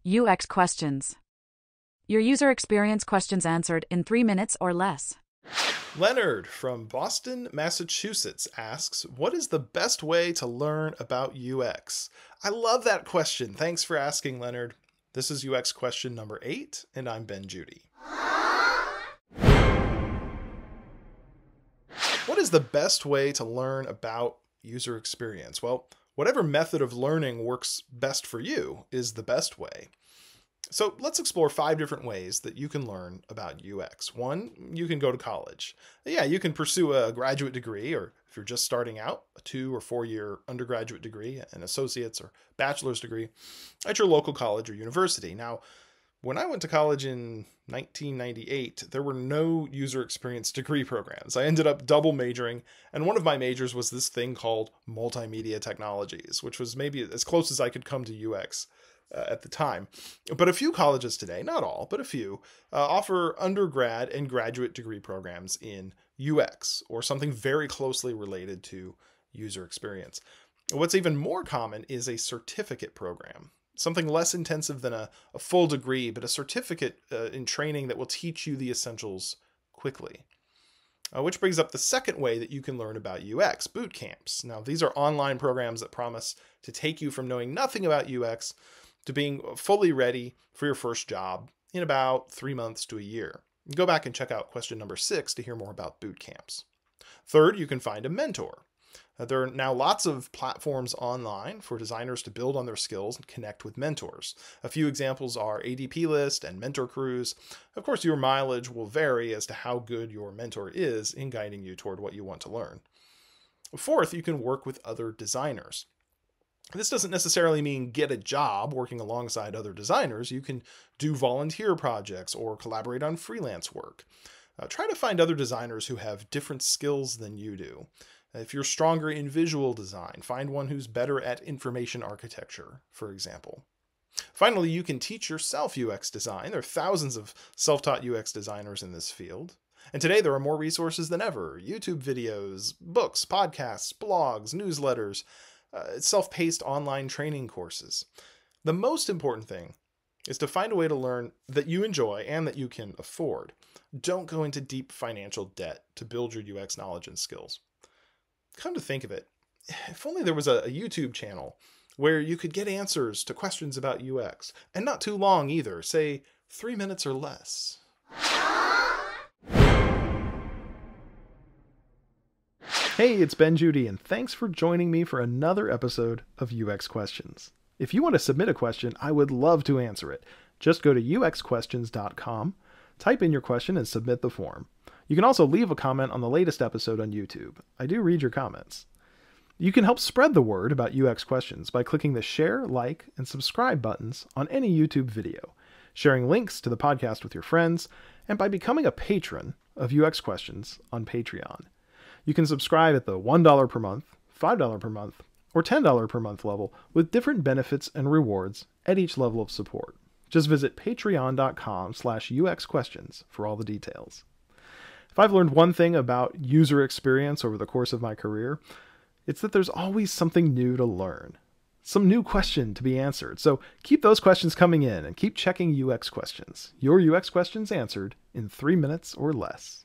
UX questions. Your user experience questions answered in 3 minutes or less. Leonard from Boston, Massachusetts asks, what is the best way to learn about UX? I love that question. Thanks for asking, Leonard. This is UX question number 8, and I'm Ben Judy. What is the best way to learn about user experience? Well, whatever method of learning works best for you is the best way. So let's explore 5 different ways that you can learn about UX. 1, you can go to college. Yeah, you can pursue a graduate degree, or if you're just starting out, a 2 or 4-year undergraduate degree, an associate's or bachelor's degree at your local college or university. Now, when I went to college in 1998, there were no user experience degree programs. I ended up double majoring, and one of my majors was this thing called multimedia technologies, which was maybe as close as I could come to UX at the time. But a few colleges today, not all, but a few, offer undergrad and graduate degree programs in UX, or something very closely related to user experience. What's even more common is a certificate program. Something less intensive than a full degree, but a certificate in training that will teach you the essentials quickly. Which brings up the second way that you can learn about UX, boot camps. Now, these are online programs that promise to take you from knowing nothing about UX to being fully ready for your first job in about 3 months to a year. Go back and check out question number 6 to hear more about boot camps. Third, you can find a mentor. There are now lots of platforms online for designers to build on their skills and connect with mentors. A few examples are ADP List and Mentor Cruise. Of course, your mileage will vary as to how good your mentor is in guiding you toward what you want to learn. Fourth, you can work with other designers. This doesn't necessarily mean get a job working alongside other designers. You can do volunteer projects or collaborate on freelance work. Try to find other designers who have different skills than you do. If you're stronger in visual design, find one who's better at information architecture, for example. Finally, you can teach yourself UX design. There are thousands of self-taught UX designers in this field. And today there are more resources than ever. YouTube videos, books, podcasts, blogs, newsletters, self-paced online training courses. The most important thing is to find a way to learn that you enjoy and that you can afford. Don't go into deep financial debt to build your UX knowledge and skills. Come to think of it, if only there was a YouTube channel where you could get answers to questions about UX, and not too long either, say 3 minutes or less. Hey, it's Ben Judy, and thanks for joining me for another episode of UX Questions. If you want to submit a question, I would love to answer it. Just go to uxquestions.com, type in your question, and submit the form. You can also leave a comment on the latest episode on YouTube. I do read your comments. You can help spread the word about UX questions by clicking the share, like, and subscribe buttons on any YouTube video, sharing links to the podcast with your friends, and by becoming a patron of UX Questions on Patreon. You can subscribe at the $1 per month, $5 per month, or $10 per month level with different benefits and rewards at each level of support. Just visit patreon.com/uxquestions for all the details. If I've learned one thing about user experience over the course of my career, it's that there's always something new to learn, some new question to be answered. So keep those questions coming in and keep checking UX Questions. Your UX questions answered in 3 minutes or less.